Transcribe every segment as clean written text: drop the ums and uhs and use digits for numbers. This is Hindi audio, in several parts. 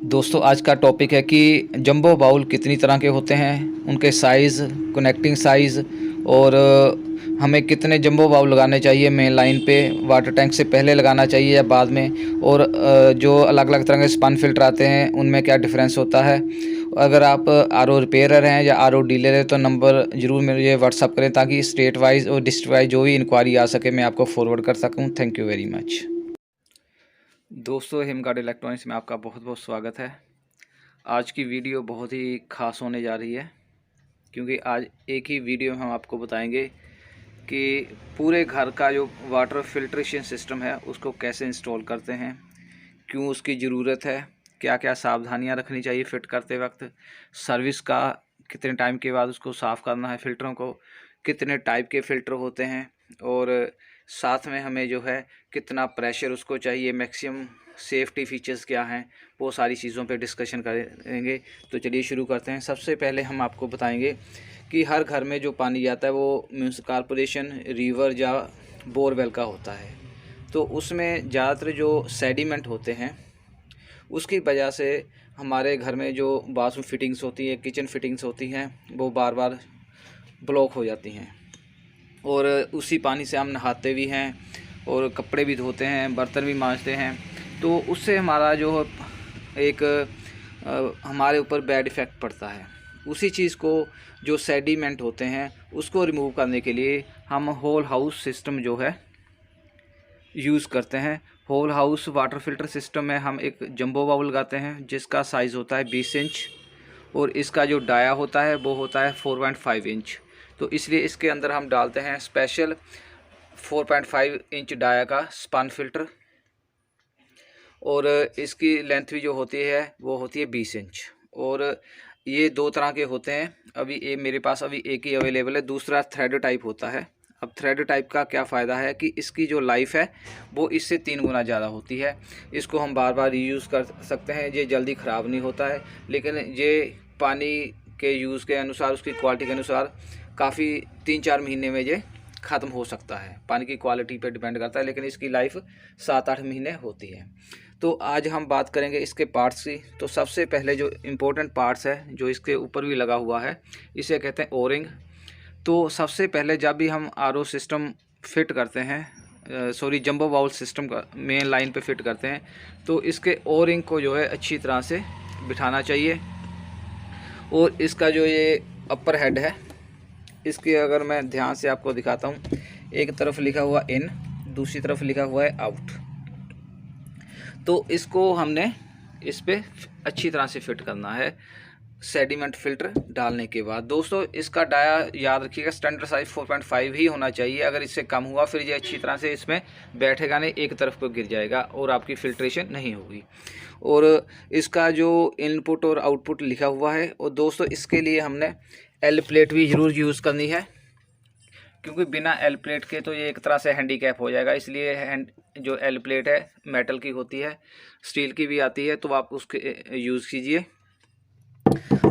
दोस्तों आज का टॉपिक है कि जंबो बाउल कितनी तरह के होते हैं, उनके साइज़, कनेक्टिंग साइज़ और हमें कितने जंबो बाउल लगाने चाहिए मेन लाइन पे, वाटर टैंक से पहले लगाना चाहिए या बाद में, और जो अलग अलग तरह के स्पन फिल्टर आते हैं उनमें क्या डिफरेंस होता है। अगर आप आरओ रिपेयरर हैं या आरओ डीलर हैं तो नंबर ज़रूर मुझे व्हाट्सअप करें ताकि स्टेट वाइज और डिस्ट्रिक्ट वाइज जो भी इंक्वायरी आ सके मैं आपको फॉरवर्ड कर सकूँ। Thank you very much. दोस्तों हिमगार्ड इलेक्ट्रॉनिक्स में आपका बहुत बहुत स्वागत है। आज की वीडियो बहुत ही ख़ास होने जा रही है क्योंकि आज एक ही वीडियो में हम आपको बताएंगे कि पूरे घर का जो वाटर फिल्ट्रेशन सिस्टम है उसको कैसे इंस्टॉल करते हैं, क्यों उसकी ज़रूरत है, क्या क्या सावधानियां रखनी चाहिए फ़िट करते वक्त, सर्विस का कितने टाइम के बाद उसको साफ़ करना है, फ़िल्टरों को कितने टाइप के फ़िल्टर होते हैं, और साथ में हमें जो है कितना प्रेशर उसको चाहिए, मैक्सिमम सेफ्टी फीचर्स क्या हैं, वो सारी चीज़ों पे डिस्कशन करेंगे। तो चलिए शुरू करते हैं। सबसे पहले हम आपको बताएंगे कि हर घर में जो पानी जाता है वो म्यूनसिपल कॉरपोरेशन, रिवर या बोरवेल का होता है। तो उसमें ज़्यादातर जो सेडिमेंट होते हैं उसकी वजह से हमारे घर में जो बाथरूम फिटिंग्स होती है, किचन फिटिंग्स होती हैं, वो बार बार ब्लॉक हो जाती हैं और उसी पानी से हम नहाते भी हैं और कपड़े भी धोते हैं, बर्तन भी मांजते हैं। तो उससे हमारा जो एक हमारे ऊपर बैड इफ़ेक्ट पड़ता है। उसी चीज़ को जो सेडिमेंट होते हैं उसको रिमूव करने के लिए हम होल हाउस सिस्टम जो है यूज़ करते हैं। Whole house water filter system में हम एक जंबो बाउल लगाते हैं जिसका साइज़ होता है 20 इंच और इसका जो डाया होता है वो होता है 4.5 इंच। तो इसलिए इसके अंदर हम डालते हैं स्पेशल 4.5 इंच डाया का स्पन फिल्टर, और इसकी लेंथ भी जो होती है वो होती है 20 इंच। और ये दो तरह के होते हैं, अभी ये मेरे पास अभी एक ही अवेलेबल है, दूसरा थ्रेड टाइप होता है। अब थ्रेड टाइप का क्या फ़ायदा है कि इसकी जो लाइफ है वो इससे 3 गुना ज़्यादा होती है। इसको हम बार बार यूज़ कर सकते हैं, ये जल्दी ख़राब नहीं होता है, लेकिन ये पानी के यूज़ के अनुसार, उसकी क्वालिटी के अनुसार काफ़ी 3-4 महीने में ये ख़त्म हो सकता है। पानी की क्वालिटी पे डिपेंड करता है, लेकिन इसकी लाइफ 7-8 महीने होती है। तो आज हम बात करेंगे इसके पार्ट्स की। तो सबसे पहले जो इम्पोर्टेंट पार्ट्स है जो इसके ऊपर भी लगा हुआ है इसे कहते हैं ओरिंग। तो सबसे पहले जब भी हम आरओ सिस्टम फिट करते हैं, जंबो बाउल सिस्टम का मेन लाइन पे फिट करते हैं, तो इसके ओरिंग को जो है अच्छी तरह से बिठाना चाहिए। और इसका जो ये अपर हेड है इसकी अगर मैं ध्यान से आपको दिखाता हूँ, एक तरफ लिखा हुआ इन, दूसरी तरफ लिखा हुआ है आउट। तो इसको हमने इस पे अच्छी तरह से फिट करना है सेडिमेंट फिल्टर डालने के बाद। दोस्तों इसका डाया याद रखिएगा स्टैंडर्ड साइज 4.5 ही होना चाहिए। अगर इससे कम हुआ फिर ये अच्छी तरह से इसमें बैठेगा नहीं, एक तरफ को गिर जाएगा और आपकी फिल्ट्रेशन नहीं होगी। और इसका जो इनपुट और आउटपुट लिखा हुआ है, और दोस्तों इसके लिए हमने एल प्लेट भी ज़रूर यूज़ करनी है क्योंकि बिना एल प्लेट के तो ये एक तरह से हैंडीकैप हो जाएगा। इसलिए जो एल प्लेट है मेटल की होती है, स्टील की भी आती है, तो आप उसके यूज़ कीजिए।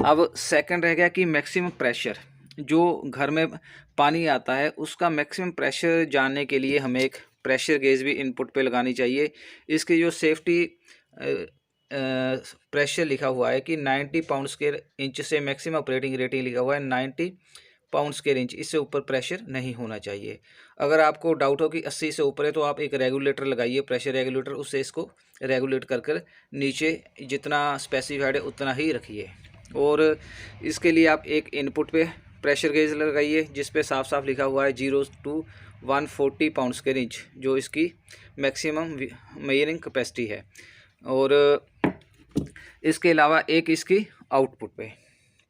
अब सेकंड रह गया कि मैक्सिमम प्रेशर, जो घर में पानी आता है उसका मैक्सिमम प्रेशर जानने के लिए हमें एक प्रेशर गेज भी इनपुट पे लगानी चाहिए। इसकी जो सेफ्टी प्रेशर लिखा हुआ है कि 90 पाउंड स्क्वायर इंच से मैक्सिमम ऑपरेटिंग रेटिंग लिखा हुआ है 90 पाउंड स्क्वायर इंच, इससे ऊपर प्रेशर नहीं होना चाहिए। अगर आपको डाउट हो कि 80 से ऊपर है तो आप एक रेगुलेटर लगाइए, प्रेशर रेगुलेटर, उससे इसको रेगुलेट कर कर नीचे जितना स्पेसिफाइड है उतना ही रखिए। और इसके लिए आप एक इनपुट पे प्रेशर गेज लगाइए जिस पे साफ साफ लिखा हुआ है 0 to 140 पाउंड स्क्वायर इंच, जो इसकी मैक्सिमम मेजरिंग कैपेसिटी है। और इसके अलावा एक इसकी आउटपुट पे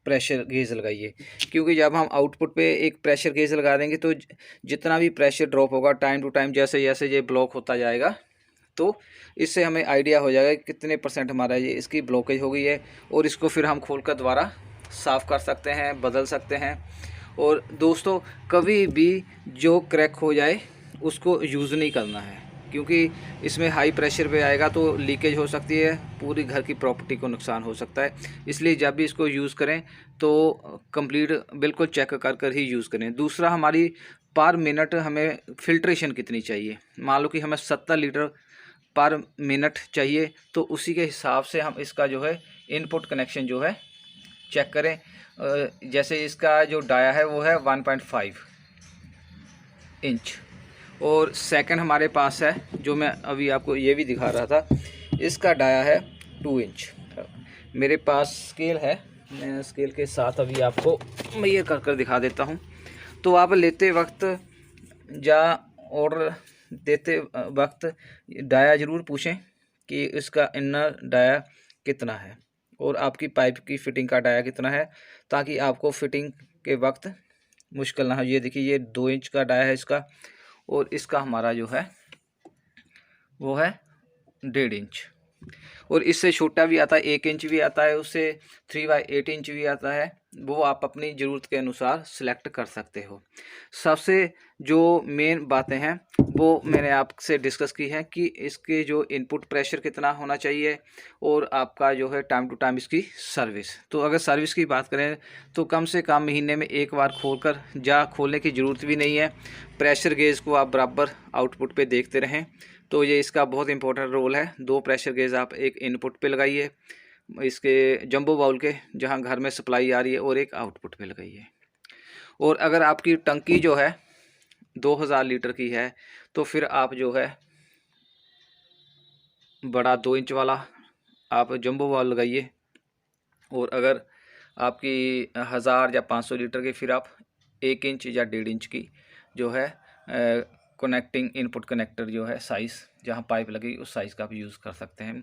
प्रेशर गेज लगाइए, क्योंकि जब हम आउटपुट पे एक प्रेशर गेज लगा देंगे तो जितना भी प्रेशर ड्रॉप होगा टाइम टू टाइम, जैसे जैसे ये ब्लॉक होता जाएगा, तो इससे हमें आइडिया हो जाएगा कि कितने % हमारा ये इसकी ब्लॉकेज हो गई है, और इसको फिर हम खोलकर दोबारा साफ़ कर सकते हैं, बदल सकते हैं। और दोस्तों कभी भी जो क्रैक हो जाए उसको यूज़ नहीं करना है, क्योंकि इसमें हाई प्रेशर पे आएगा तो लीकेज हो सकती है, पूरी घर की प्रॉपर्टी को नुकसान हो सकता है। इसलिए जब भी इसको यूज़ करें तो कंप्लीट बिल्कुल चेक कर कर ही यूज़ करें। दूसरा, हमारी पर मिनट हमें फिल्ट्रेशन कितनी चाहिए। मान लो कि हमें 70 लीटर पर मिनट चाहिए, तो उसी के हिसाब से हम इसका जो है इनपुट कनेक्शन जो है चेक करें। जैसे इसका जो डाया है वो है 1.5 इंच, और सेकंड हमारे पास है जो मैं अभी आपको ये भी दिखा रहा था, इसका डाया है 2 इंच। मेरे पास स्केल है, मैं स्केल के साथ अभी आपको मेजर कर कर दिखा देता हूँ। तो आप लेते वक्त या ऑर्डर देते वक्त डाया ज़रूर पूछें कि इसका इनर डाया कितना है और आपकी पाइप की फ़िटिंग का डाया कितना है, ताकि आपको फ़िटिंग के वक्त मुश्किल ना हो। ये देखिए, ये 2 इंच का डाया है इसका, और इसका हमारा जो है वो है 1.5 इंच, और इससे छोटा भी आता है, 1 इंच भी आता है, उससे 3/8 इंच भी आता है। वो आप अपनी ज़रूरत के अनुसार सिलेक्ट कर सकते हो। सबसे जो मेन बातें हैं वो मैंने आपसे डिस्कस की है कि इसके जो इनपुट प्रेशर कितना होना चाहिए, और आपका जो है टाइम टू टाइम इसकी सर्विस। तो अगर सर्विस की बात करें तो कम से कम महीने में एक बार खोलकर, जा खोलने की ज़रूरत भी नहीं है। प्रेशर गेज को आप बराबर आउटपुट पे देखते रहें, तो ये इसका बहुत इंपॉर्टेंट रोल है। 2 प्रेशर गेज आप एक इनपुट पे लगाइए इसके जंबो बाउल के, जहां घर में सप्लाई आ रही है, और एक आउटपुट पे लगाइए। और अगर आपकी टंकी जो है 2000 लीटर की है, तो फिर आप जो है बड़ा 2 इंच वाला आप जंबो बाउल लगाइए, और अगर आपकी 1000 या 500 लीटर की, फिर आप 1 इंच या 1.5 इंच की जो है कनेक्टिंग इनपुट कनेक्टर जो है साइज़, जहाँ पाइप लगी उस साइज़ का आप यूज़ कर सकते हैं।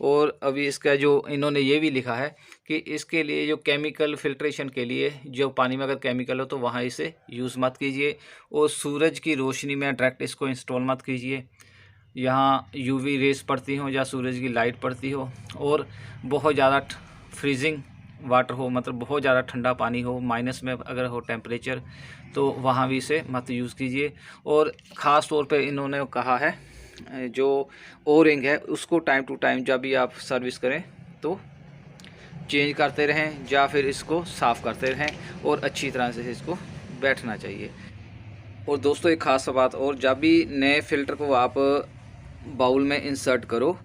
और अभी इसका जो इन्होंने ये भी लिखा है कि इसके लिए जो केमिकल फिल्ट्रेशन के लिए, जो पानी में अगर केमिकल हो तो वहाँ इसे यूज़ मत कीजिए, और सूरज की रोशनी में डायरेक्ट इसको इंस्टॉल मत कीजिए। यहाँ यूवी रेस पड़ती हो या सूरज की लाइट पड़ती हो, और बहुत ज़्यादा फ्रीजिंग वाटर हो, मतलब बहुत ज़्यादा ठंडा पानी हो, माइनस में अगर हो टेम्परेचर, तो वहाँ भी इसे मत यूज़ कीजिए। और ख़ास तौर पे इन्होंने कहा है जो ओरिंग है उसको टाइम टू टाइम जब भी आप सर्विस करें तो चेंज करते रहें, या फिर इसको साफ़ करते रहें, और अच्छी तरह से इसको बैठना चाहिए। और दोस्तों एक ख़ास बात और, जब भी नए फ़िल्टर को आप बाउल में इंसर्ट करो,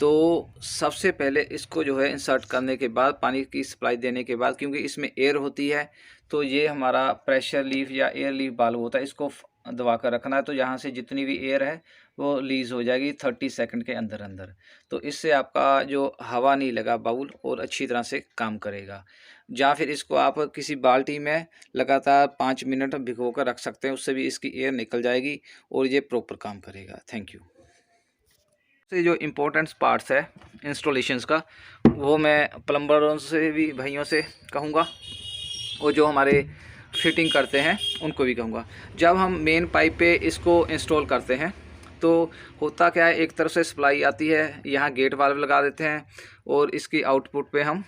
तो सबसे पहले इसको जो है इंसर्ट करने के बाद, पानी की सप्लाई देने के बाद, क्योंकि इसमें एयर होती है, तो ये हमारा प्रेशर लीफ या एयर लीफ बाल्व होता है, इसको दबा कर रखना है। तो यहाँ से जितनी भी एयर है वो रिलीज़ हो जाएगी 30 सेकंड के अंदर अंदर। तो इससे आपका जो हवा नहीं लगा बाउल, और अच्छी तरह से काम करेगा। या फिर इसको आप किसी बाल्टी में लगातार 5 मिनट भिगो कर रख सकते हैं, उससे भी इसकी एयर निकल जाएगी और ये प्रॉपर काम करेगा। Thank you. से जो इम्पोर्टेंट पार्ट्स है इंस्टॉलेशंस का, वो मैं प्लम्बरों से भी भाइयों से कहूँगा, और जो हमारे फिटिंग करते हैं उनको भी कहूँगा। जब हम मेन पाइप पे इसको इंस्टॉल करते हैं तो होता क्या है, एक तरफ से सप्लाई आती है, यहाँ गेट वाल्व लगा देते हैं, और इसकी आउटपुट पे हम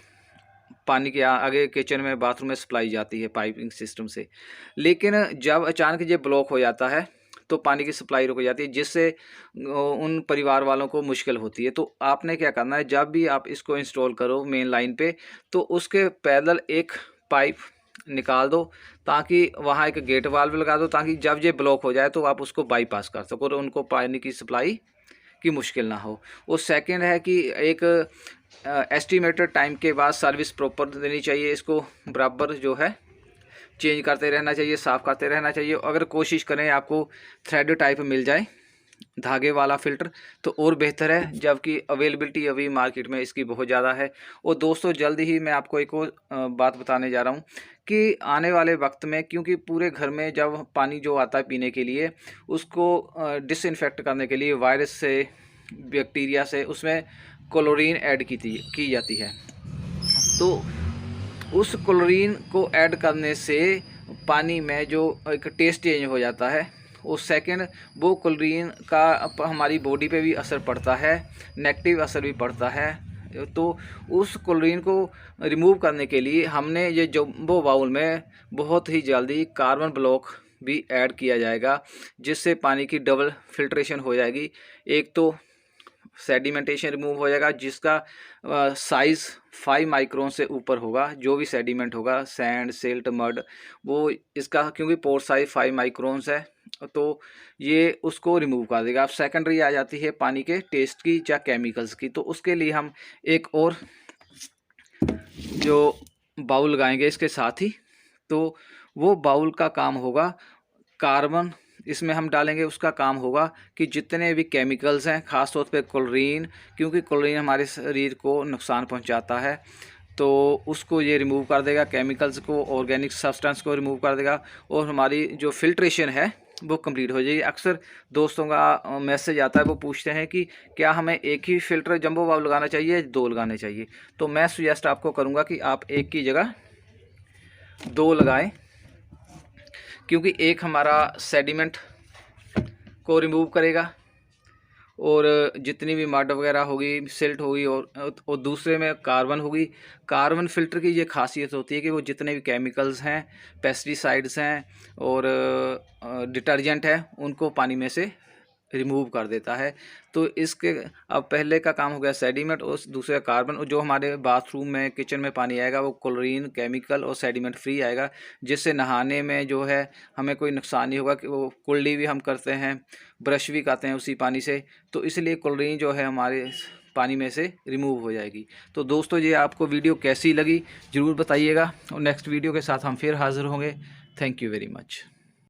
पानी के आगे किचन में, बाथरूम में सप्लाई जाती है पाइपिंग सिस्टम से। लेकिन जब अचानक ये ब्लॉक हो जाता है तो पानी की सप्लाई रुक जाती है, जिससे उन परिवार वालों को मुश्किल होती है। तो आपने क्या करना है, जब भी आप इसको इंस्टॉल करो मेन लाइन पे, तो उसके पैरेलल एक पाइप निकाल दो, ताकि वहाँ एक गेट वाल्व लगा दो, ताकि जब ये ब्लॉक हो जाए तो आप उसको बाईपास कर सको और उनको पानी की सप्लाई की मुश्किल ना हो। और सेकंड है कि एक एस्टिमेटेड टाइम के बाद सर्विस प्रॉपर देनी चाहिए, इसको बराबर जो है चेंज करते रहना चाहिए, साफ़ करते रहना चाहिए। अगर कोशिश करें आपको थ्रेड टाइप मिल जाए धागे वाला फ़िल्टर तो और बेहतर है, जबकि अवेलेबिलिटी अभी मार्केट में इसकी बहुत ज़्यादा है। और दोस्तों जल्दी ही मैं आपको एक और बात बताने जा रहा हूँ कि आने वाले वक्त में, क्योंकि पूरे घर में जब पानी जो आता है पीने के लिए, उसको डिसइंफेक्ट करने के लिए वायरस से, बैक्टीरिया से, उसमें क्लोरीन ऐड की जाती है। तो उस क्लोरीन को ऐड करने से पानी में जो एक टेस्ट चेंज हो जाता है। और सेकंड, वो क्लोरीन का हमारी बॉडी पे भी असर पड़ता है, नेगेटिव असर भी पड़ता है। तो उस क्लोरीन को रिमूव करने के लिए हमने ये जंबो बाउल में बहुत ही जल्दी कार्बन ब्लॉक भी ऐड किया जाएगा, जिससे पानी की डबल फिल्ट्रेशन हो जाएगी। एक तो सेडिमेंटेशन रिमूव हो जाएगा, जिसका साइज़ 5 माइक्रोन से ऊपर होगा। जो भी सेडिमेंट होगा, सैंड, सिल्ट, मड, वो इसका, क्योंकि पोर साइज 5 माइक्रोन्स है, तो ये उसको रिमूव कर देगा। अब सेकेंडरी आ जाती है पानी के टेस्ट की या केमिकल्स की। तो उसके लिए हम एक और जो बाउल लगाएंगे इसके साथ ही, तो वो बाउल का काम होगा कार्बन इसमें हम डालेंगे। उसका काम होगा कि जितने भी केमिकल्स हैं, ख़ास तौर पे क्लोरीन, क्योंकि क्लोरीन हमारे शरीर को नुकसान पहुंचाता है, तो उसको ये रिमूव कर देगा। केमिकल्स को, ऑर्गेनिक सब्सटेंस को रिमूव कर देगा और हमारी जो फिल्ट्रेशन है वो कंप्लीट हो जाएगी। अक्सर दोस्तों का मैसेज आता है, वो पूछते हैं कि क्या हमें एक ही फ़िल्टर जंबो बाउल लगाना चाहिए या 2 लगाने चाहिए। तो मैं सजेस्ट आपको करूँगा कि आप एक की जगह 2 लगाएं, क्योंकि एक हमारा सेडिमेंट को रिमूव करेगा और जितनी भी मड वगैरह होगी, सिल्ट होगी, और दूसरे में कार्बन होगी। कार्बन फिल्टर की ये खासियत होती है कि वो जितने भी केमिकल्स हैं, पेस्टिसाइड्स हैं और डिटर्जेंट है, उनको पानी में से रिमूव कर देता है। तो इसके अब पहले का काम हो गया सेडिमेंट और दूसरा कार्बन। और जो हमारे बाथरूम में, किचन में पानी आएगा वो क्लोरीन, केमिकल और सेडिमेंट फ्री आएगा, जिससे नहाने में जो है हमें कोई नुकसान नहीं होगा। कि वो कुल्ली भी हम करते हैं, ब्रश भी करते हैं उसी पानी से, तो इसलिए क्लोरीन जो है हमारे पानी में से रिमूव हो जाएगी। तो दोस्तों, ये आपको वीडियो कैसी लगी ज़रूर बताइएगा और नेक्स्ट वीडियो के साथ हम फिर हाज़िर होंगे। Thank you very much.